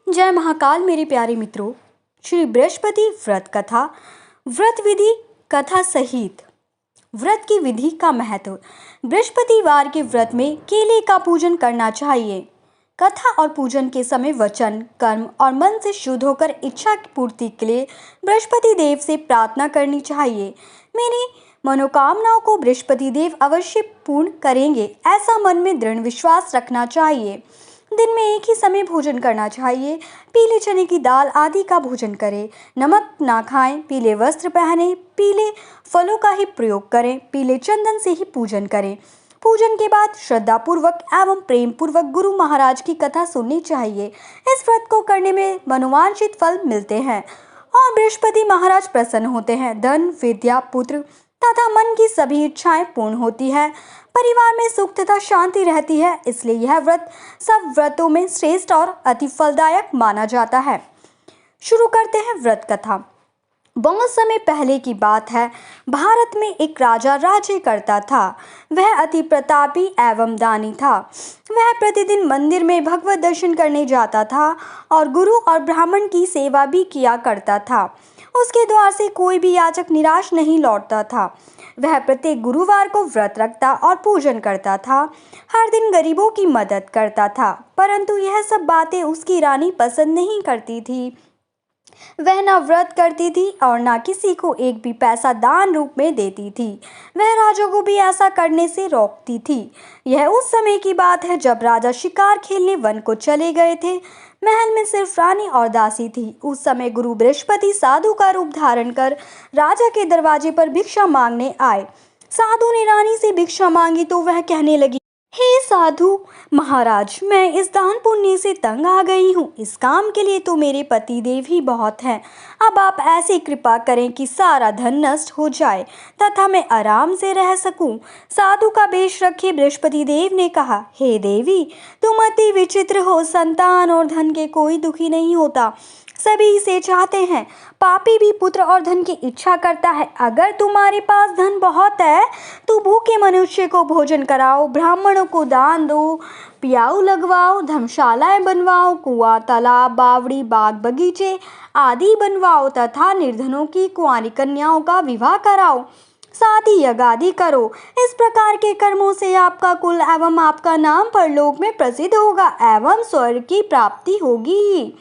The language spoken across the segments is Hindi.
जय महाकाल मेरे प्यारे मित्रों। श्री बृहस्पति व्रत कथा, व्रत विधि कथा सहित व्रत की विधि का महत्व। बृहस्पतिवार के व्रत में केले का पूजन करना चाहिए। कथा और पूजन के समय वचन, कर्म और मन से शुद्ध होकर इच्छा की पूर्ति के लिए बृहस्पति देव से प्रार्थना करनी चाहिए। मेरी मनोकामनाओं को बृहस्पति देव अवश्य पूर्ण करेंगे, ऐसा मन में दृढ़ विश्वास रखना चाहिए। दिन में एक ही समय भोजन करना चाहिए। पीले चने की दाल आदि का भोजन करें। नमक ना खाएं। पीले वस्त्र पहनें। पीले फलों का ही प्रयोग करें। पीले चंदन से ही पूजन करें। पूजन के बाद श्रद्धापूर्वक एवं प्रेम पूर्वक गुरु महाराज की कथा सुननी चाहिए। इस व्रत को करने में मनोवांछित फल मिलते हैं और बृहस्पति महाराज प्रसन्न होते हैं। धन, विद्या, पुत्र तथा मन की सभी इच्छाएं पूर्ण होती है। परिवार में सुख तथा शांति रहती है। इसलिए यह व्रत सब व्रतों में श्रेष्ठ और अति फलदायक माना जाता है। शुरू करते हैं व्रत कथा। बहुत समय पहले की बात है। भारत में एक राजा राज्य करता था। वह अति प्रतापी एवं दानी था। वह प्रतिदिन मंदिर में भगवत दर्शन करने जाता था और गुरु और ब्राह्मण की सेवा भी किया करता था। उसके द्वार से कोई भी याचक निराश नहीं लौटता था। वह प्रत्येक गुरुवार को व्रत रखता और पूजन करता था। हर दिन गरीबों की मदद करता था, परंतु यह सब बातें उसकी रानी पसंद नहीं करती थी। वह न व्रत करती थी और न किसी को एक भी पैसा दान रूप में देती थी। वह राजा को भी ऐसा करने से रोकती थी। यह उस समय की बात है जब राजा शिकार खेलने वन को चले गए थे। महल में सिर्फ रानी और दासी थी। उस समय गुरु बृहस्पति साधु का रूप धारण कर राजा के दरवाजे पर भिक्षा मांगने आए। साधु ने रानी से भिक्षा मांगी तो वह कहने लगी, हे साधु महाराज, मैं इस दान पुण्य से तंग आ गई हूँ। इस काम के लिए तो मेरे पति देव ही बहुत हैं। अब आप ऐसी कृपा करें कि सारा धन नष्ट हो जाए तथा मैं आराम से रह सकूं। साधु का वेश रखे बृहस्पति देव ने कहा, हे देवी, तुम अति विचित्र हो। संतान और धन के कोई दुखी नहीं होता, सभी इसे चाहते हैं। पापी भी पुत्र और धन की इच्छा करता है। अगर तुम्हारे पास धन बहुत है तो भूखे मनुष्य को भोजन कराओ, ब्राह्मणों को दान दो, पियाऊ लगवाओ, धर्मशालाएं बनवाओ, कुआं, तालाब, बावड़ी, बाग बगीचे आदि बनवाओ तथा निर्धनों की कुंवारी कन्याओं का विवाह कराओ, साथ ही यज्ञ आदि करो। इस प्रकार के कर्मों से आपका कुल एवं आपका नाम परलोक में प्रसिद्ध होगा एवं स्वर्ग की प्राप्ति होगी।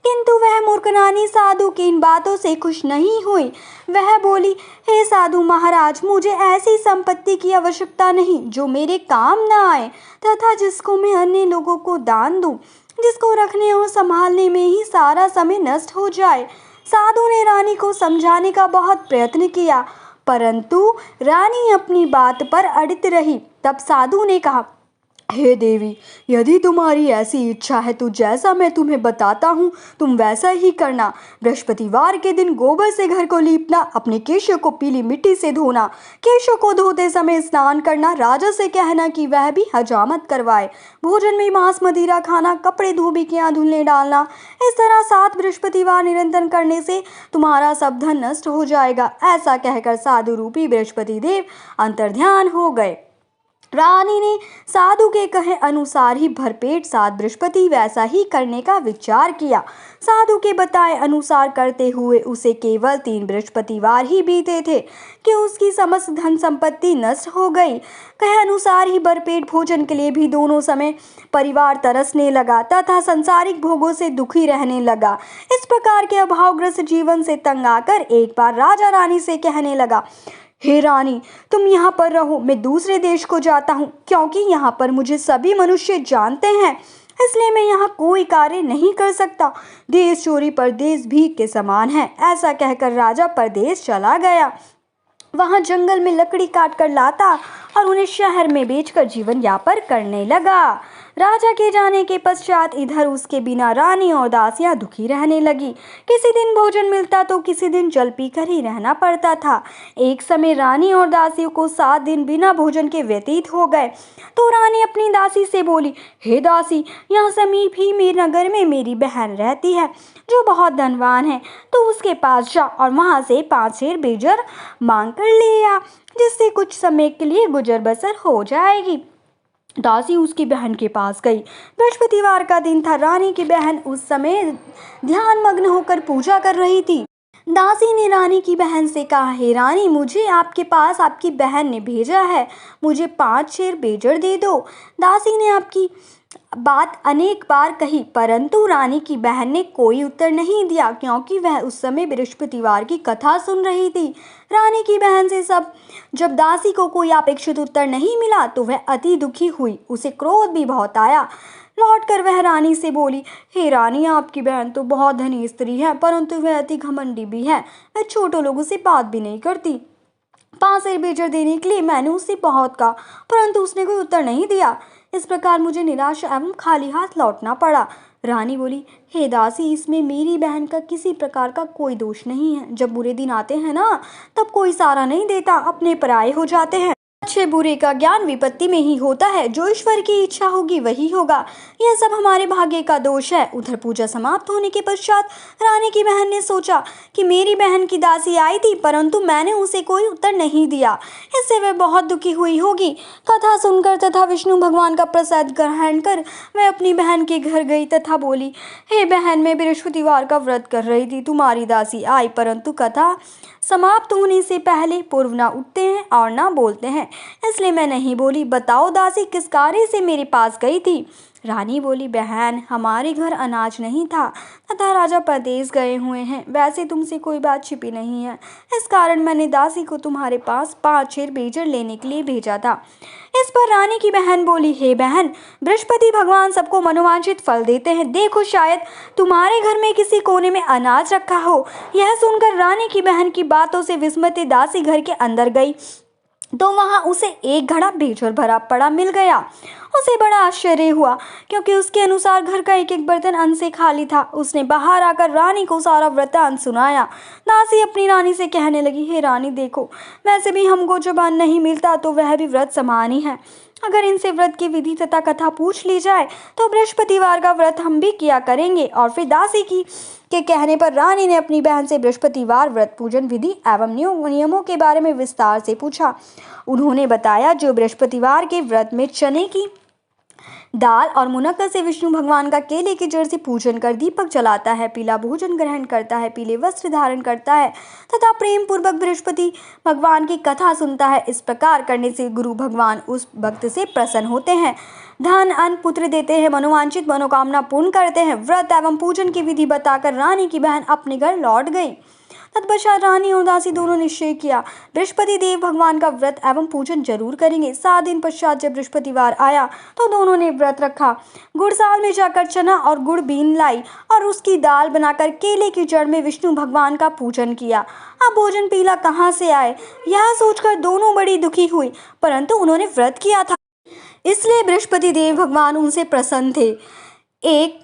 किंतु वह मूर्ख रानी साधु की इन बातों से खुश नहीं हुई। वह बोली, हे साधु महाराज, मुझे ऐसी संपत्ति की आवश्यकता नहीं जो मेरे काम न आए तथा जिसको मैं अन्य लोगों को दान दूं, जिसको रखने और संभालने में ही सारा समय नष्ट हो जाए। साधु ने रानी को समझाने का बहुत प्रयत्न किया, परंतु रानी अपनी बात पर अड़ित रही। तब साधु ने कहा, हे देवी, यदि तुम्हारी ऐसी इच्छा है तो जैसा मैं तुम्हें बताता हूँ तुम वैसा ही करना। बृहस्पतिवार के दिन गोबर से घर को लीपना, अपने केशों को पीली मिट्टी से धोना, केशों को धोते समय स्नान करना, राजा से कहना कि वह भी हजामत करवाए, भोजन में मांस मदिरा खाना, कपड़े धोबियां धुलने डालना। इस तरह 7 बृहस्पतिवार निरंतर करने से तुम्हारा सब धन नष्ट हो जाएगा। ऐसा कहकर साधु रूपी बृहस्पति देव अंतर्ध्यान हो गए। रानी ने साधु के कहे अनुसार ही भरपेट 7 बृहस्पति वैसा ही करने का विचार किया। साधु के बताए अनुसार करते हुए उसे केवल 3 बृहस्पतिवार ही बीते थे कि उसकी समस्त धन संपत्ति नष्ट हो गई। कहे अनुसार ही भरपेट भोजन के लिए भी दोनों समय परिवार तरसने लगा तथा सांसारिक भोगों से दुखी रहने लगा। इस प्रकार के अभावग्रस्त जीवन से तंग आकर एक बार राजा रानी से कहने लगा, हे रानी, तुम यहाँ पर रहो, मैं दूसरे देश को जाता हूँ, क्योंकि यहाँ पर मुझे सभी मनुष्य जानते हैं, इसलिए मैं यहाँ कोई कार्य नहीं कर सकता। देश चोरी परदेश भीख के समान है। ऐसा कहकर राजा परदेश चला गया। वहाँ जंगल में लकड़ी काट कर लाता और उन्हें शहर में बेचकर जीवन यापन करने लगा। राजा के जाने के पश्चात इधर उसके बिना रानी और दासियां दुखी रहने लगी। किसी दिन भोजन मिलता तो किसी दिन जल पीकर ही रहना पड़ता था। एक समय रानी और दासियों को 7 दिन बिना भोजन के व्यतीत हो गए तो रानी अपनी दासी से बोली, हे दासी, यहाँ समीप ही मेरे नगर में मेरी बहन रहती है जो बहुत धनवान है, तो उसके पास जा और वहाँ से 5 शेर बेजर मांग कर ले आ, जिससे कुछ समय के लिए गुजर बसर हो जाएगी। दासी उसकी बहन के पास गई। बृहस्पतिवार का दिन था। रानी की बहन उस समय ध्यान मग्न होकर पूजा कर रही थी। दासी ने रानी की बहन से कहा, हे रानी, मुझे आपके पास आपकी बहन ने भेजा है, मुझे 5 शेर बेजड़ दे दो। दासी ने आपकी बात अनेक बार कही, परंतु रानी की बहन ने कोई उत्तर नहीं दिया, क्योंकि वह उस समय बृहस्पतिवार की कथा सुन रही थी। रानी की बहन से जब दासी को कोई अपेक्षित उत्तर नहीं मिला तो वह अति दुखी हुई। उसे क्रोध भी बहुत आया। लौटकर वह रानी से बोली, हे रानी, आपकी बहन तो बहुत धनी स्त्री है, परंतु वह अति घमंडी भी है। वह छोटे लोगों से बात भी नहीं करती। 5 शेर बेजड़ देने के लिए मैंने उससे बहुत कहा, परंतु उसने कोई उत्तर नहीं दिया। इस प्रकार मुझे निराश एवं खाली हाथ लौटना पड़ा। रानी बोली, हे दासी, इसमें मेरी बहन का किसी प्रकार का कोई दोष नहीं है। जब बुरे दिन आते हैं ना, तब कोई सहारा नहीं देता, अपने पराये हो जाते हैं। अच्छे बुरे का ज्ञान विपत्ति में ही होता है। जो ईश्वर की इच्छा होगी वही होगा। यह सब हमारे भाग्य का दोष है। उधर पूजा समाप्त होने के पश्चात रानी की बहन ने सोचा कि मेरी बहन की दासी आई थी, परंतु मैंने उसे कोई उत्तर नहीं दिया, इससे वह बहुत दुखी हुई होगी। कथा सुनकर तथा विष्णु भगवान का प्रसाद ग्रहण कर वह अपनी बहन के घर गई तथा बोली, हे बहन, मैं बृहस्पतिवार का व्रत कर रही थी, तुम्हारी दासी आई, परंतु कथा समाप्त होने से पहले पूर्व ना उठते हैं और ना बोलते हैं, इसलिए मैं नहीं बोली। बताओ दासी, किस कार्य से मेरे पास गई थी? रानी बोली, बहन, हमारे घर अनाज नहीं था तथा राजा परदेश गए हुए हैं। वैसे तुमसे कोई बात छिपी नहीं है, इस कारण मैंने दासी को तुम्हारे पास 5 शेर बेजड़ लेने के लिए भेजा था। इस पर रानी की बहन बोली, हे बहन, बृहस्पति भगवान सबको मनोवांछित फल देते हैं। देखो, शायद तुम्हारे घर में किसी कोने में अनाज रखा हो। यह सुनकर रानी की बहन की बातों से विस्मित दासी घर के अंदर गई तो वहां उसे एक घड़ा बेजड़ भरा पड़ा मिल गया। उसे बड़ा आश्चर्य हुआ, क्योंकि उसके अनुसार घर का एक एक बर्तन अन्न से खाली था। उसने बाहर आकर रानी को सारा वृत्तांत सुनाया। दासी अपनी रानी से कहने लगी, हे रानी, देखो, वैसे भी हमको जब अन्न नहीं मिलता तो वह भी व्रत समान ही है। अगर इनसे व्रत की विधि तथा कथा पूछ ली जाए तो बृहस्पतिवार का व्रत हम भी किया करेंगे। और फिर दासी के कहने पर रानी ने अपनी बहन से बृहस्पतिवार व्रत पूजन विधि एवं नियमों के बारे में विस्तार से पूछा। उन्होंने बताया, जो बृहस्पतिवार के व्रत में चने की दाल और मुनक्का से विष्णु भगवान का केले की जड़ से पूजन कर दीपक जलाता है, पीला भोजन ग्रहण करता है, पीले वस्त्र धारण करता है तथा प्रेम पूर्वक बृहस्पति भगवान की कथा सुनता है, इस प्रकार करने से गुरु भगवान उस भक्त से प्रसन्न होते हैं, धन अन्न पुत्र देते हैं, मनोवांछित मनोकामना पूर्ण करते हैं। व्रत एवं पूजन की विधि बताकर रानी की बहन अपने घर लौट गई। तत्पश्चात रानी और दासी दोनों निश्चय किया, बृहस्पति देव भगवान का व्रत एवं पूजन जरूर करेंगे। 7 दिन पश्चात जब बृहस्पतिवार आया तो दोनों ने व्रत रखा। गुड़साल में जाकर चना और गुड़ बीन लाई और उसकी दाल बनाकर केले की जड़ में विष्णु भगवान का पूजन किया। अब भोजन पीला कहाँ से आए, यह सोचकर दोनों बड़ी दुखी हुई, परंतु उन्होंने व्रत किया था, इसलिए बृहस्पति देव भगवान उनसे प्रसन्न थे। एक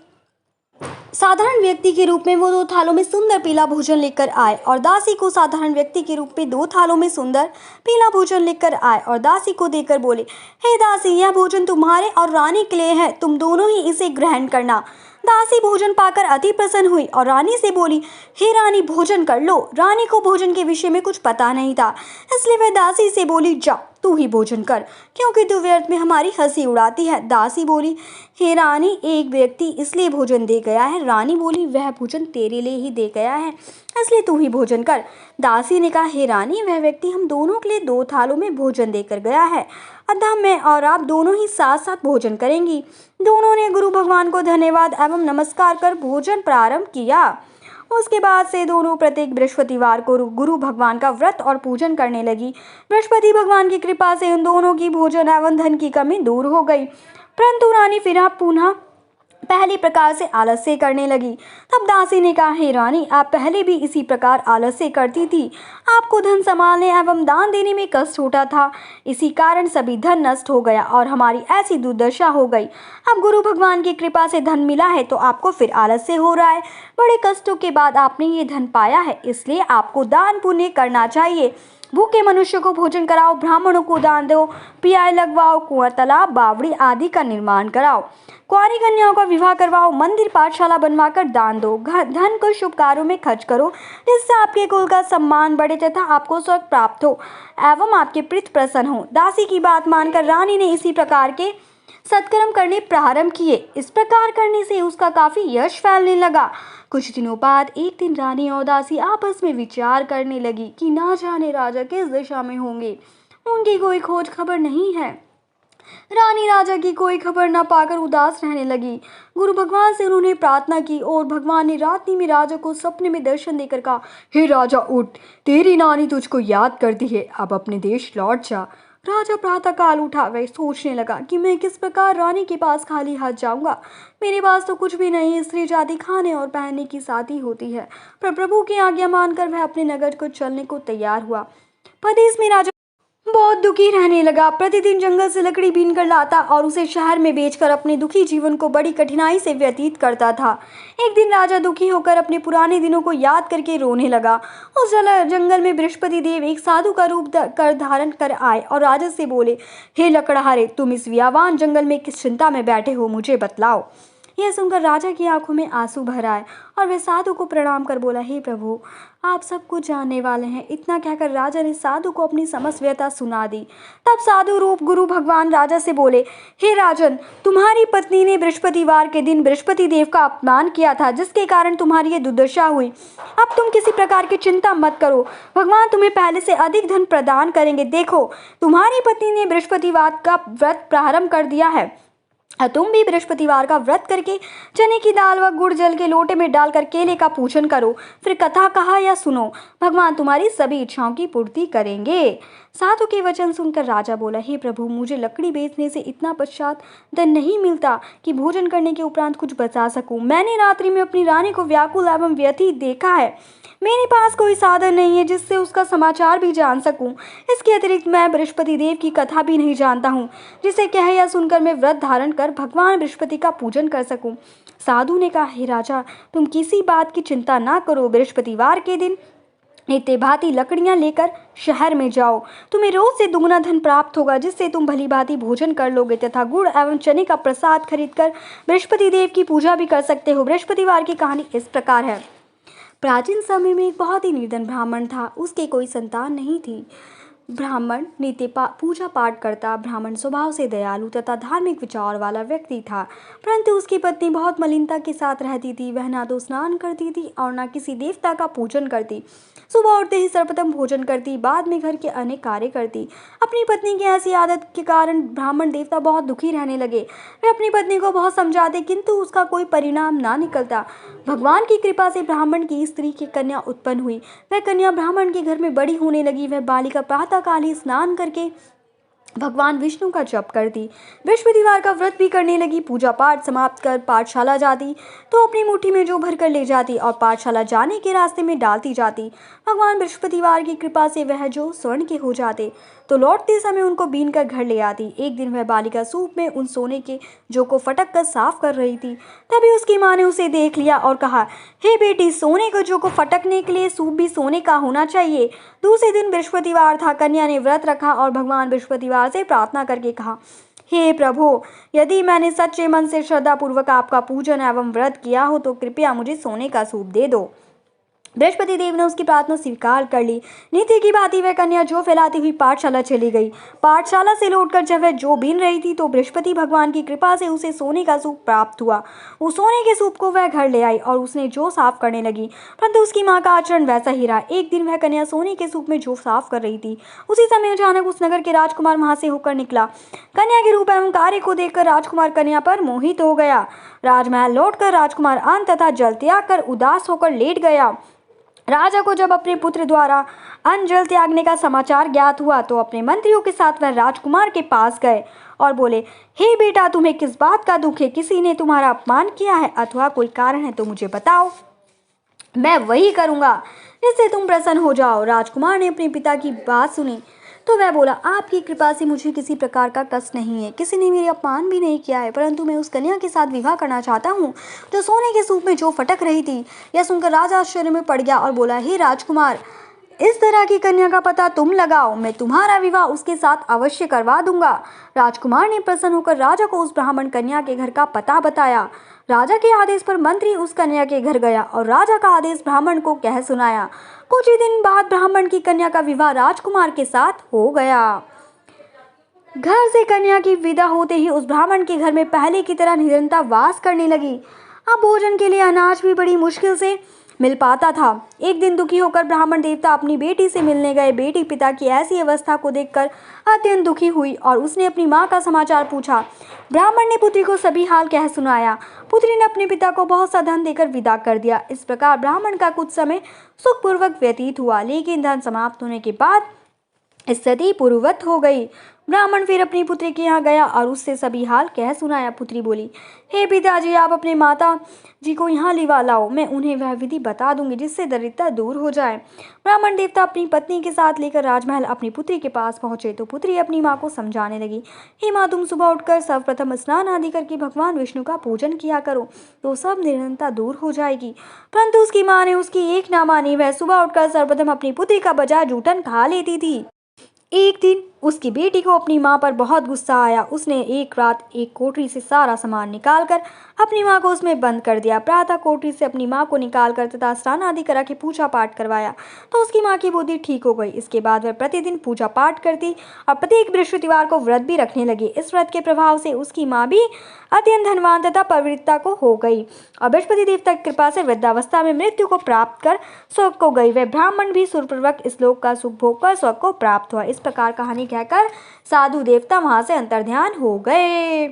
साधारण व्यक्ति के रूप में वो 2 थालों में सुंदर पीला भोजन लेकर आए और दासी को साधारण व्यक्ति के रूप में 2 थालों में सुंदर पीला भोजन लेकर आए और दासी को देकर बोले, हे दासी, यह भोजन तुम्हारे और रानी के लिए है, तुम दोनों ही इसे ग्रहण करना। दासी भोजन पाकर अति प्रसन्न हुई और रानी से बोली, हे रानी, भोजन कर लो। रानी को भोजन के विषय में कुछ पता नहीं था, इसलिए वह दासी से बोली, जा, तू ही भोजन कर, क्योंकि तू व्यर्थ में हमारी हंसी उड़ाती है। दासी बोली, हे रानी, एक व्यक्ति इसलिए भोजन दे गया है। रानी बोली, वह भोजन तेरे लिए ही दे गया है, इसलिए तू ही भोजन कर। दासी ने कहा, हे रानी, वह व्यक्ति हम दोनों के लिए 2 थालों में भोजन देकर गया है, अतः मैं और आप दोनों ही साथ साथ भोजन करेंगी। दोनों ने गुरु भगवान को धन्यवाद एवं नमस्कार कर भोजन प्रारंभ किया। उसके बाद से दोनों प्रत्येक बृहस्पतिवार को गुरु भगवान का व्रत और पूजन करने लगी। बृहस्पति भगवान की कृपा से उन दोनों की भोजन एवं धन की कमी दूर हो गई, परंतु रानी फिर पुनः पहली प्रकार से आलस्य करने लगी। तब दासी ने कहा, हे रानी, आप पहले भी इसी प्रकार आलस्य करती थी। आपको धन संभालने एवं दान देने में कष्ट होता था, इसी कारण सभी धन नष्ट हो गया और हमारी ऐसी दुर्दशा हो गई। अब गुरु भगवान की कृपा से धन मिला है तो आपको फिर आलस्य हो रहा है। बड़े कष्टों के बाद आपने ये धन पाया है, इसलिए आपको दान पुण्य करना चाहिए। भूखे मनुष्य को भोजन कराओ, ब्राह्मणों को दान दो, पियाए लगवाओ, कुआं, तालाब, बावड़ी आदि का निर्माण कराओ, कुंवारी कन्याओं का विवाह करवाओ, मंदिर पाठशाला बनवाकर दान दो, धन को शुभ कार्यों में खर्च करो, जिससे आपके कुल का सम्मान बढ़े तथा आपको स्वर्ग प्राप्त हो एवं आपके प्रीत प्रसन्न हो। दासी की बात मानकर रानी ने इसी प्रकार के सत्कर्म करने प्रारंभ किए। इस प्रकार करने से उसका काफी यश फैलने लगा। कुछ दिनों बाद एक दिन रानी और दासी आपस में विचार करने लगी कि ना जाने राजा किस दिशा में होंगे, उनकी कोई खोज खबर नहीं है। रानी राजा की कोई खबर न पाकर उदास रहने लगी। गुरु भगवान से उन्होंने प्रार्थना की और भगवान ने रात्रि में राजा को सपने में दर्शन देकर कहा, हे राजा उठ, तेरी नानी तुझको याद करती है, अब अपने देश लौट जा। राजा प्रातःकाल उठा। वह सोचने लगा कि मैं किस प्रकार रानी के पास खाली हाथ जाऊंगा। मेरे पास तो कुछ भी नहीं। स्त्री जाति खाने और पहनने की साथी होती है। पर प्रभु की आज्ञा मानकर वह अपने नगर को चलने को तैयार हुआ। परदेश में राजा बहुत दुखी रहने लगा। प्रतिदिन जंगल से लकड़ी बीन कर लाता और उसे शहर में बेचकर अपने दुखी जीवन को बड़ी कठिनाई से व्यतीत करता था। एक दिन राजा दुखी होकर अपने पुराने दिनों को याद करके रोने लगा। उस जंगल में बृहस्पति देव एक साधु का रूप धारण कर आए और राजा से बोले, हे लकड़हारे, तुम इस व्यावान जंगल में किस चिंता में बैठे हो, मुझे बतलाओ। यह सुनकर राजा की आंखों में आंसू भर आए और वह साधु को प्रणाम कर बोला, हे प्रभु, आप सब कुछ जानने वाले हैं। इतना कहकर राजा ने साधु को अपनी समस्त व्यथा सुना दी। तब साधु रूप गुरु भगवान राजा से बोले, हे राजन, तुम्हारी पत्नी ने बृहस्पतिवार के दिन बृहस्पति देव का अपमान किया था, जिसके कारण तुम्हारी ये दुर्दशा हुई। अब तुम किसी प्रकार की चिंता मत करो, भगवान तुम्हें पहले से अधिक धन प्रदान करेंगे। देखो, तुम्हारी पत्नी ने बृहस्पतिवार का व्रत प्रारंभ कर दिया है। तुम भी बृहस्पतिवार का व्रत करके चने की दाल व गुड़ जल के लोटे में डालकर केले का पूजन करो। फिर कथा कहा या सुनो, भगवान तुम्हारी सभी इच्छाओं की पूर्ति करेंगे। साधु के वचन सुनकर राजा बोला, हे प्रभु, मुझे लकड़ी बेचने से इतना पश्चात धन नहीं मिलता कि भोजन करने के उपरांत कुछ बचा सकूं। मैंने रात्रि में अपनी रानी को व्याकुल एवं व्यथित देखा है। मेरे पास कोई साधन नहीं है जिससे उसका समाचार भी जान सकूं। इसके अतिरिक्त मैं बृहस्पति देव की कथा भी नहीं जानता हूँ, जिसे कह या सुनकर मैं व्रत धारण कर भगवान बृहस्पति का पूजन कर सकूं। साधु ने कहा, हे राजा, तुम किसी बात की चिंता ना करो। बृहस्पतिवार के दिन नित्य भांति लकड़ियां लेकर शहर में जाओ। तुम्हें रोज से दुगना धन प्राप्त होगा, जिससे तुम भली भांति भोजन कर लोगे तथा गुड़ एवं चने का प्रसाद खरीदकर बृहस्पति देव की पूजा भी कर सकते हो। बृहस्पतिवार की कहानी इस प्रकार है। प्राचीन समय में एक बहुत ही निर्धन ब्राह्मण था। उसके कोई संतान नहीं थी। ब्राह्मण नित्य पूजा पाठ करता। ब्राह्मण स्वभाव से दयालु तथा धार्मिक विचार वाला व्यक्ति था, परंतु उसकी पत्नी बहुत मलिनता के साथ रहती थी। वह ना तो स्नान करती थी और ना किसी देवता का पूजन करती। सुबह उठते ही सर्वप्रथम भोजन करती, बाद में घर के अनेक कार्य करती। अपनी पत्नी की ऐसी आदत के कारण ब्राह्मण देवता बहुत दुखी रहने लगे। वे अपनी पत्नी को बहुत समझाते, किंतु उसका कोई परिणाम ना निकलता। भगवान की कृपा से ब्राह्मण की स्त्री की कन्या उत्पन्न हुई। वह कन्या ब्राह्मण के घर में बड़ी होने लगी। वह बालिका प्रातःकाल ही स्नान करके भगवान विष्णु का जप करती, बृहस्पतिवार का व्रत भी करने लगी। पूजा पाठ समाप्त कर पाठशाला जाती तो अपनी मुट्ठी में जो भरकर ले जाती और पाठशाला जाने के रास्ते में डालती जाती। भगवान बृहस्पतिवार की कृपा से वह जो स्वर्ण के हो जाते तो लौटते समय उनको बीन कर घर ले आती। एक दिन वह बालिका सूप में उन सोने के जो को फटक कर साफ कर रही थी। तभी उसकी माँ ने उसे देख लिया और कहा, हे बेटी, सोने को जो को फटकने के लिए सूप भी सोने का होना चाहिए। दूसरे दिन बृहस्पतिवार था। कन्या ने व्रत रखा और भगवान बृहस्पतिवार से प्रार्थना करके कहा, हे प्रभु, यदि मैंने सच्चे मन से श्रद्धापूर्वक आपका पूजन एवं व्रत किया हो तो कृपया मुझे सोने का सूप दे दो। बृहस्पति देव ने उसकी प्रार्थना स्वीकार कर ली। नीति की भांति वह कन्या जौ फैलाती हुई पाठशाला चली गई। पाठशाला से लौटकर जब वह जौ बीन रही थी तो बृहस्पति भगवान की कृपा से उसे सोने का सूप प्राप्त हुआ। उस सोने के सूप को वह घर ले आई और उसने जौ साफ करने लगी, परंतु उसकी माँ का आचरण वैसा ही रहा। एक दिन वह कन्या सोने के सूप में जौ साफ कर रही थी। उसी समय अचानक उस नगर के राजकुमार वहां से होकर निकला। कन्या के रूप एवं कार्य को देखकर राजकुमार कन्या पर मोहित हो गया। राजमहल लौटकर राजकुमार अन्न तथा जल त्याग कर उदास होकर लेट गया। राजा को जब अपने पुत्र द्वारा अन्न जल त्यागने का समाचार ज्ञात हुआ तो अपने मंत्रियों के साथ वह राजकुमार के पास गए और बोले, हे बेटा, तुम्हें किस बात का दुख है? किसी ने तुम्हारा अपमान किया है अथवा कोई कारण है तो मुझे बताओ, मैं वही करूंगा जिससे तुम प्रसन्न हो जाओ। राजकुमार ने अपने पिता की बात सुनी तो वह बोला, आपकी कृपा से मुझे किसी प्रकार का कष्ट नहीं है। किसी ने मेरे अपमान भी नहीं किया है, परंतु मैं उस कन्या के साथ विवाह करना चाहता हूँ जो सोने के सूप में जो फटक रही थी। यह सुनकर राजा आश्चर्य में पड़ गया और बोला, हे राजकुमार, इस तरह की कन्या का पता तुम लगाओ, मैं तुम्हारा विवाह उसके साथ अवश्य करवा दूंगा। राजकुमार ने प्रसन्न होकर राजा को उस ब्राह्मण कन्या के घर का पता बताया। राजा के आदेश पर मंत्री उस कन्या के घर गया और राजा का आदेश ब्राह्मण को कह सुनाया। कुछ ही दिन बाद ब्राह्मण की कन्या का विवाह राजकुमार के साथ हो गया। घर से कन्या की विदा होते ही उस ब्राह्मण के घर में पहले की तरह निरंतर वास करने लगी। अब भोजन के लिए अनाज भी बड़ी मुश्किल से मिल पाता था। एक दिन दुखी होकर ब्राह्मण देवता अपनी बेटी से मिलने गए। बेटी पिता की ऐसी अवस्था को देखकर अत्यंत दुखी हुई और उसने अपनी माँ का समाचार पूछा। ब्राह्मण ने पुत्री को सभी हाल कह सुनाया। पुत्री ने अपने पिता को बहुत सा धन देकर विदा कर दिया। इस प्रकार ब्राह्मण का कुछ समय सुखपूर्वक व्यतीत हुआ, लेकिन धन समाप्त होने के बाद स्थिति पूर्ववत हो गई। ब्राह्मण फिर अपनी पुत्री के यहाँ गया और उससे सभी हाल कह सुनाया। पुत्री बोली, हे पिताजी, आप अपने माता जी को यहाँ लिवा लाओ, मैं उन्हें वह विधि बता दूंगी जिससे दरिद्रता दूर हो जाए। ब्राह्मण देवता अपनी पत्नी के साथ लेकर राजमहल अपनी पुत्री के पास पहुंचे तो पुत्री अपनी माँ को समझाने लगी, हे माँ, तुम सुबह उठकर सर्वप्रथम स्नान आदि करके भगवान विष्णु का पूजन किया करो तो सब निर्धनता दूर हो जाएगी। परंतु उसकी माँ ने उसकी एक ना मानी। वह सुबह उठकर सर्वप्रथम अपनी पुत्री का बजा जूठन खा लेती थी। एक दिन उसकी बेटी को अपनी माँ पर बहुत गुस्सा आया। उसने एक रात एक कोठरी से सारा सामान निकालकर अपनी माँ को उसमें बंद कर दिया। प्रातः कोठरी से अपनी माँ को निकालकर तथा स्नान आदि करा के पूजा पाठ करवाया तो उसकी माँ की बुद्धि ठीक हो गई। इसके बाद वह प्रतिदिन पूजा पाठ करती और प्रत्येक बृहस्पतिवार को व्रत भी रखने लगी। इस व्रत के प्रभाव से उसकी माँ भी अत्यंत धनवान तथा पवित्रता को हो गई और बृहस्पति देवता की कृपा से वृद्धावस्था में मृत्यु को प्राप्त कर स्वर्ग को गई। वह ब्राह्मण भी सुरपूर्वक इस लोक का सुख भोग कर स्वर्ग को प्राप्त हुआ। इस प्रकार कहानी कहकर साधु देवता वहां से अंतर्ध्यान हो गए।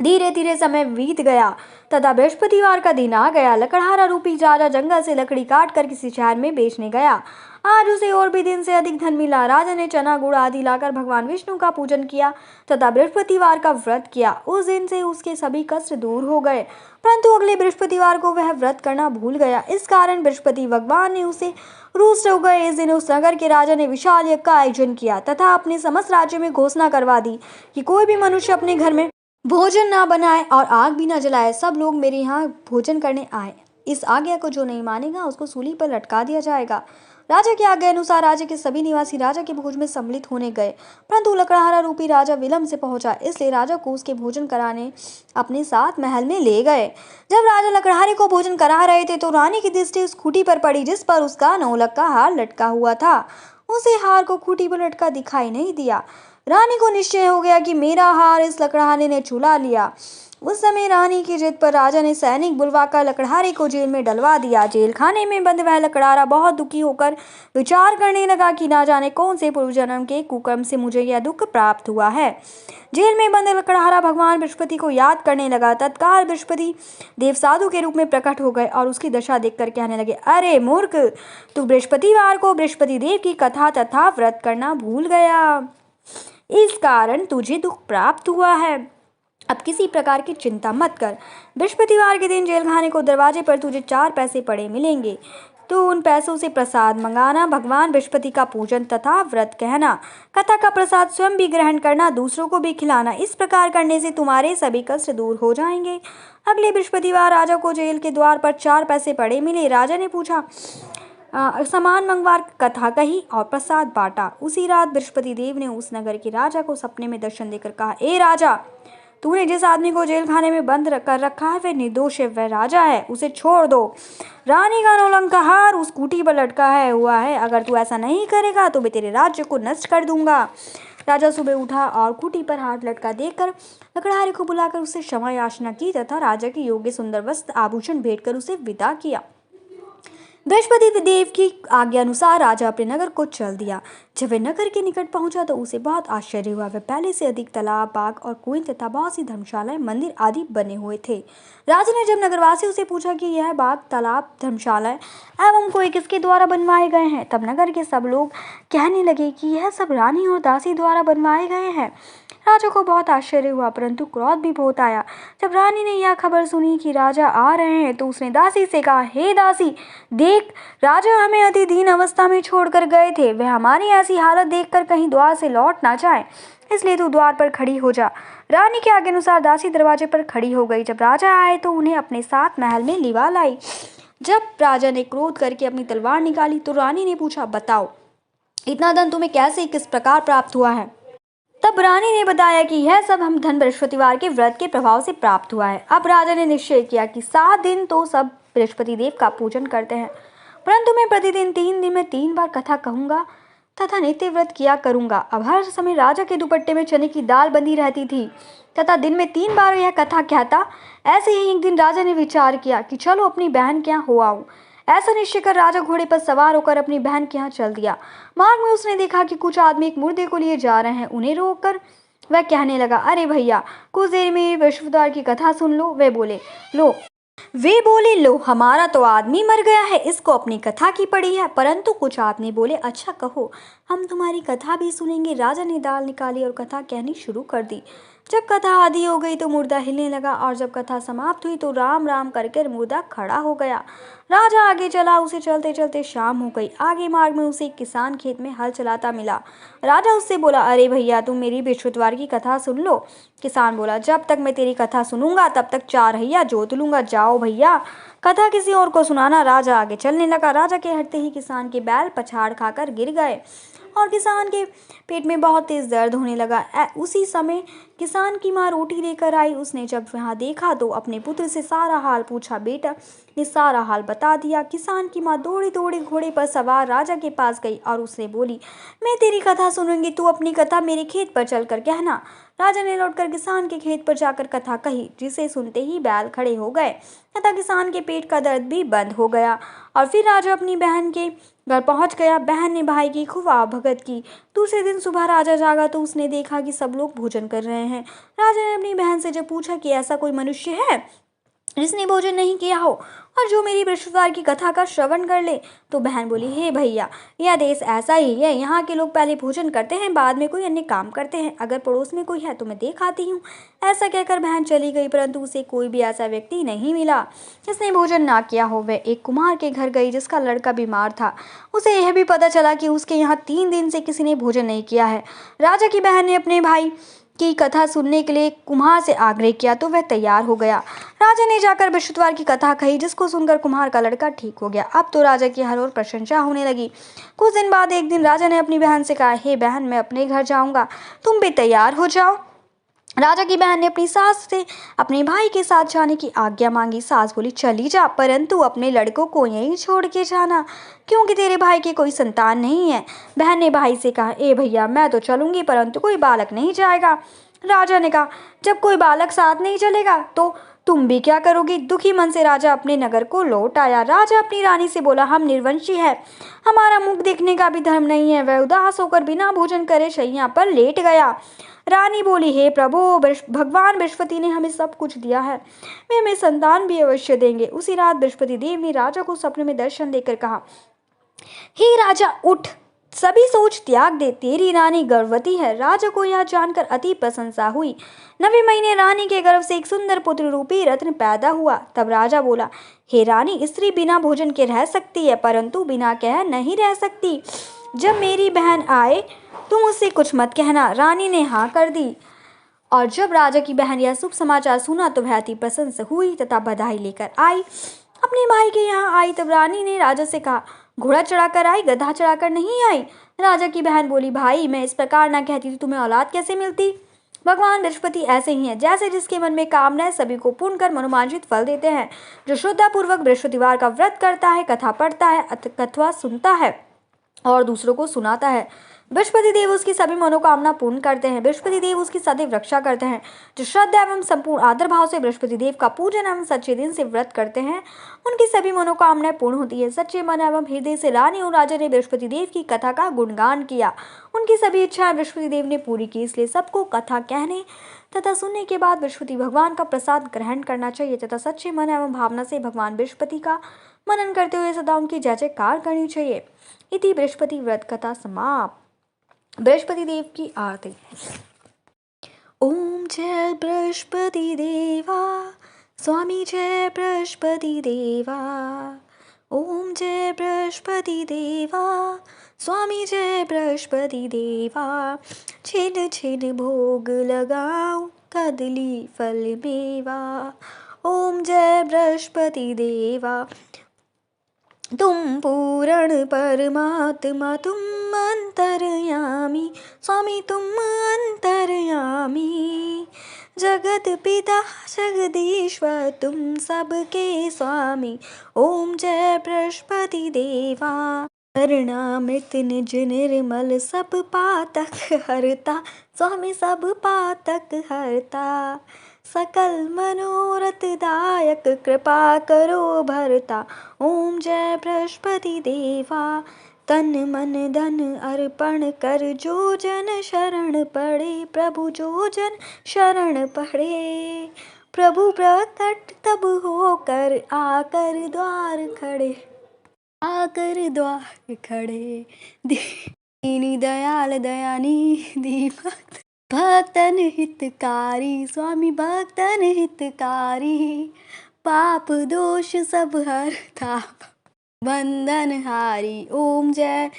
धीरे धीरे समय बीत गया तथा बृहस्पतिवार का दिन आ गया। लकड़हारा रूपी राजा जंगल से लकड़ी काट कर किसी शहर में बेचने गया। आज उसे और भी दिन से अधिक धन मिला। राजा ने चना गुड़ आदि लाकर भगवान विष्णु का पूजन किया तथा बृहस्पतिवार का व्रत किया। उस दिन से उसके सभी कष्ट दूर हो गए, परंतु अगले बृहस्पतिवार को वह व्रत करना भूल गया। इस कारण बृहस्पति भगवान ने उसे रुष्ट हो गए। इस दिन उस नगर के राजा ने विशाल यज्ञ का आयोजन किया तथा अपने समस्त राज्य में घोषणा करवा दी कि कोई भी मनुष्य अपने घर में भोजन ना बनाए और आग भी ना जलाए। सब लोग मेरे यहाँ भोजन करने आए। इस आज्ञा को जो नहीं मानेगा उसको सूली पर लटका दिया जाएगा। राजा की आज्ञा अनुसार राज्य के सभी निवासी राजा के भोज में सम्मिलित होने गए, परंतु लकड़हारा रूपी राजा विलंब से पहुंचा, इसलिए राजा को उसके भोजन कराने अपने साथ महल में ले गए। जब राजा लकड़हारे को भोजन करा रहे थे तो रानी की दृष्टि उस खूंटी पर पड़ी जिस पर उसका नौलख का हार लटका हुआ था। उसे हार को खूंटी पर लटका दिखाई नहीं दिया। रानी को निश्चय हो गया कि मेरा हार इस लकड़हारे ने चुरा लिया। उस समय रानी की जिद पर राजा ने सैनिक बुलवाकर लकड़हारे को जेल में डलवा दिया। जेल खाने में बंद वह लकड़हारा बहुत दुखी होकर विचार करने लगा कि ना जाने कौन से पूर्व जन्म के कुकर्म से मुझे यह दुख प्राप्त हुआ है। जेल में बंद लकड़हारा भगवान बृहस्पति को याद करने लगा। तत्काल बृहस्पति देव साधु के रूप में प्रकट हो गए और उसकी दशा देखकर कहने लगे, अरे मूर्ख, तू बृहस्पतिवार को बृहस्पति देव की कथा तथा व्रत करना भूल गया, इस कारण तुझे दुख प्राप्त हुआ है। अब किसी प्रकार की चिंता मत कर। बृहस्पतिवार के दिन जेल खाने को दरवाजे पर तुझे 4 पैसे पड़े मिलेंगे। तो उन पैसों से प्रसाद मंगाना, भगवान बृहस्पति का पूजन तथा व्रत कहना, कथा का प्रसाद स्वयं भी ग्रहण करना, दूसरों को भी खिलाना। इस प्रकार करने से तुम्हारे सभी कष्ट दूर हो जाएंगे। अगले बृहस्पतिवार राजा को जेल के द्वार पर 4 पैसे पड़े मिले। राजा ने पूछा, सामान मंगवार कथा कही और प्रसाद बांटा। उसी रात बृहस्पति देव ने उस नगर के राजा को सपने में दर्शन देकर कहा, ए राजा, तूने जिस आदमी को जेल खाने में बंद कर रखा है वह निर्दोष है, वह राजा है, उसे छोड़ दो। रानी का नौलंग का हार उस कुटी पर लटका है हुआ है, अगर तू ऐसा नहीं करेगा तो मैं तेरे राज्य को नष्ट कर दूंगा। राजा सुबह उठा और कुटी पर हाथ लटका देखकर लकड़हारे को बुलाकर उससे क्षमा याचना की तथा राजा के योग्य सुंदर वस्त्र आभूषण भेंट कर उसे विदा किया। बृहस्पति देव की आज्ञा अनुसार राजा अपने नगर को चल दिया। जब वह नगर के निकट पहुंचा तो उसे बहुत आश्चर्य हुआ। वह पहले से अधिक तालाब, बाग और कुएं तथा बहुत सी धर्मशालाएं, मंदिर आदि बने हुए थे। राजा ने जब नगरवासियों से पूछा कि यह बाग, तालाब, धर्मशालाएं एवं कोई किसके द्वारा बनवाए गए हैं, तब नगर के सब लोग कहने लगे कि यह सब रानी और दासी द्वारा बनवाए गए हैं। राजा को बहुत आश्चर्य हुआ, परंतु क्रोध भी बहुत आया। जब रानी ने यह खबर सुनी कि राजा आ रहे हैं तो उसने दासी से कहा, हे दासी, देख, राजा हमें अति दीन अवस्था में छोड़कर गए थे। वह हमारी ऐसी हालत देखकर कहीं द्वार से लौट ना जाए, इसलिए तू द्वार पर खड़ी हो जा। रानी के आज्ञा अनुसार दासी दरवाजे पर खड़ी हो गई। जब राजा आए तो उन्हें अपने साथ महल में लिवा लाई। जब राजा ने क्रोध करके अपनी तलवार निकाली तो रानी ने पूछा, बताओ, इतना धन तुम्हें कैसे किस प्रकार प्राप्त हुआ है? तब रानी ने बताया कि यह सब हम धन बृहस्पतिवार के व्रत के प्रभाव से प्राप्त हुआ है। अब राजा ने निश्चय किया कि 7 दिन तो सब बृहस्पति देव का पूजन करते हैं, परंतु मैं प्रतिदिन 3 दिन में 3 बार कथा कहूँगा तथा नित्य व्रत किया करूंगा। अब हर समय राजा के दुपट्टे में चने की दाल बंधी रहती थी तथा दिन में 3 बार यह कथा कहता। ऐसे ही एक दिन राजा ने विचार किया कि चलो अपनी बहन के यहाँ हो आऊं। ऐसा निश्चय कर राजा घोड़े पर सवार होकर अपनी बहन के यहाँ चल दिया। मार्ग में उसने देखा कि कुछ आदमी एक मुर्दे को लिए जा रहे हैं। उन्हें रोककर वह कहने लगा, अरे भैया, कुछ देर में विश्वद्वार की कथा सुन लो। वे बोले, लो, हमारा तो आदमी मर गया है, इसको अपनी कथा की पड़ी है। परंतु कुछ आदमी बोले, अच्छा कहो, हम तुम्हारी कथा भी सुनेंगे। राजा ने दाल निकाली और कथा कहनी शुरू कर दी। जब कथा आधी हो गई तो मुर्दा हिलने लगा और जब कथा समाप्त हुई तो राम राम करके मुर्दा खड़ा हो गया। राजा आगे चला, उसे चलते चलते शाम हो गई। आगे मार्ग में उसे एक किसान खेत में हल चलाता मिला। राजा उससे बोला, अरे भैया, तुम मेरी बृहस्पतिवार की कथा सुन लो। किसान बोला, जब तक मैं तेरी कथा सुनूंगा तब तक 4 हइया जोत लूंगा। जाओ भैया, कथा किसी और को सुनाना। राजा आगे चलने लगा। राजा के हटते ही किसान के बैल पछाड़ खाकर गिर गए और किसान के पेट में बहुत तेज दर्द होने लगा। उसी समय किसान की माँ रोटी लेकर आई। उसने जब वहाँ देखा तो अपने पुत्र से सारा हाल पूछा। बेटा ने सारा हाल बता दिया। किसान की माँ दौड़ी दौड़ी घोड़े पर सवार राजा के पास गई और उससे बोली, मैं तेरी कथा सुनूंगी, तू अपनी कथा मेरे खेत पर चलकर कहना। राजा ने लौटकर किसान के खेत पर जाकर कथा कही, जिसे सुनते ही बैल खड़े हो गए तथा किसान के पेट का दर्द भी बंद हो गया। और फिर राजा अपनी बहन के घर पहुंच गया। बहन ने भाई की खूब आवभगत की। दूसरे दिन सुबह राजा जागा तो उसने देखा कि सब लोग भोजन कर रहे हैं। राजा ने अपनी बहन से जब पूछा कि ऐसा कोई मनुष्य है जिसने भोजन नहीं किया हो और जो मेरी बृहस्पतिवार की कथा का श्रवण कर ले, तो बहन बोली, हे भैया, यह देश ऐसा ही है। यहाँ के लोग पहले भोजन करते हैं, बाद में कोई अन्य काम करते हैं। अगर पड़ोस में कोई है तो मैं देख आती हूँ। ऐसा कहकर बहन चली गई, परंतु उसे कोई भी ऐसा व्यक्ति नहीं मिला जिसने भोजन ना किया हो। वह एक कुम्हार के घर गई जिसका लड़का बीमार था। उसे यह भी पता चला कि उसके यहाँ 3 दिन से किसी ने भोजन नहीं किया है। राजा की बहन ने अपने भाई की कथा सुनने के लिए कुम्हार से आग्रह किया तो वह तैयार हो गया। राजा ने जाकर बृहस्पतिवार की कथा कही, जिसको सुनकर कुम्हार का लड़का ठीक हो गया। अब तो राजा की हर ओर प्रशंसा होने लगी। कुछ दिन बाद एक दिन राजा ने अपनी बहन से कहा, हे बहन, मैं अपने घर जाऊंगा, तुम भी तैयार हो जाओ। राजा की बहन ने अपनी सास से अपने भाई के साथ जाने की आज्ञा मांगी। सास बोली, चली जा, परंतु अपने लड़कों को यहीं छोड़ के जाना, क्योंकि तेरे भाई की कोई संतान नहीं है। बहन ने भाई से कहा, ए भैया, मैं तो चलूंगी, परंतु कोई बालक नहीं जाएगा। राजा ने कहा, जब कोई बालक साथ नहीं चलेगा तो तुम भी क्या करोगी। दुखी मन से राजा अपने नगर को लौट आया। राजा अपनी रानी से बोला, हम निर्वंशी है, हमारा मुख देखने का भी धर्म नहीं है। वह उदास होकर बिना भोजन करे शैया पर लेट गया। रानी बोली, हे प्रभु, भगवान बृहस्पति ने हमें सब कुछ दिया है, वे हमें संतान भी अवश्य देंगे। उसी रात बृहस्पति देव ने राजा को सपने में दर्शन देकर कहा, हे राजा, उठ, सभी सोच त्याग दे, तेरी रानी गर्भवती है। राजा को यह जानकर अति प्रशंसा हुई। 9वें महीने रानी के गर्भ से एक सुंदर पुत्र रूपी रत्न पैदा हुआ। तब राजा बोला, हे रानी, स्त्री बिना भोजन के रह सकती है, परंतु बिना कह नहीं रह सकती। जब मेरी बहन आए तुम उससे कुछ मत कहना। रानी ने हाँ कर दी। और जब राजा की बहन यह शुभ समाचार सुना तो वह अति प्रसन्न हुई तथा बधाई लेकर आई। अपने भाई के यहाँ आई तब रानी ने राजा से कहा, घोड़ा चढ़ाकर आई, गधा चढ़ाकर नहीं आई। राजा की बहन बोली, भाई, मैं इस प्रकार ना कहती तो तुम्हें औलाद कैसे मिलती। भगवान बृहस्पति ऐसे ही हैं, जैसे जिसके मन में कामना है सभी को पूर्ण कर मनोवांछित फल देते हैं। जो श्रद्धापूर्वक बृहस्पतिवार का व्रत करता है, कथा पढ़ता है अथवा सुनता है और दूसरों को सुनाता है, बृहस्पति देव उसकी सभी मनोकामना पूर्ण करते हैं। बृहस्पति देव उसकी सदैव रक्षा करते हैं। जो श्रद्धा एवं संपूर्ण आदर भाव से बृहस्पति देव का पूजन एवं सच्चे दिन से व्रत करते हैं, उनकी सभी मनोकामनाएं पूर्ण होती है। सच्चे मन एवं हृदय से रानी और राजा ने बृहस्पति देव की कथा का गुणगान किया। उनकी सभी इच्छाएं बृहस्पति देव ने पूरी की, इसलिए सबको कथा कहने तथा सुनने के बाद बृहस्पति भगवान का प्रसाद ग्रहण करना चाहिए तथा सच्चे मन एवं भावना से भगवान बृहस्पति का मनन करते हुए सदा उनकी जय जयकार करनी चाहिए। इति बृहस्पति व्रत कथा समाप्त। बृहस्पति देव की आरती। ओम जय बृहस्पति देवा, स्वामी जय बृहस्पति देवा। ओम जय बृहस्पति देवा, स्वामी जय बृहस्पति देवा। छिन छिन भोग लगाऊं, कदली फल मेवा। ओम जय बृहस्पति देवा। तुम पूर्ण परमात्मा, तुम अंतर्यामी, स्वामी तुम अंतर्यामी। जगत पिता जगदीश्वर, तुम सबके स्वामी। ओम जय बृहस्पति देवा। करणामृत निज निर्मल सब पातक हरता, स्वामी सब पातक हरता। सकल मनोरथ दायक कृपा करो भरता, ओम जय बृहस्पति देवा। तन मन धन अर्पण कर जो जन शरण पड़े, प्रभु जो जन शरण पड़े। प्रभु प्रकट तब होकर आकर द्वार खड़े, आकर द्वार खड़े। दीनी दयाल दयानिधि भक्तन हितकारी, स्वामी भक्तन हितकारी। पाप दोष सब हरता, बंधन हारी, ओम जय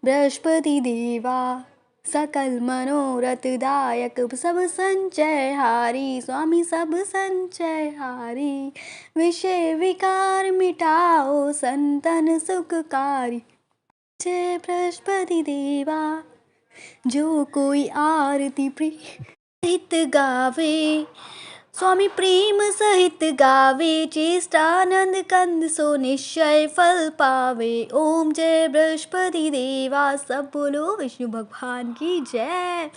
बृहस्पति देवा। सकल मनोरथ दायक सब संचय हारी, स्वामी सब संचय हारी। विषय विकार मिटाओ संतन सुखकारी, जय बृहस्पति देवा। जो कोई आरती प्रीत गावे, स्वामी प्रेम सहित गावे। चेष्टानंद कंद सो निश्चय फल पावे, ओम जय बृहस्पति देवा। सब बोलो विष्णु भगवान की जय,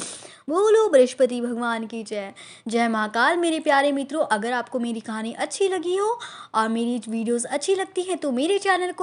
बोलो बृहस्पति भगवान की जय। जय महाकाल। मेरे प्यारे मित्रों, अगर आपको मेरी कहानी अच्छी लगी हो और मेरी वीडियोस अच्छी लगती हैं तो मेरे चैनल को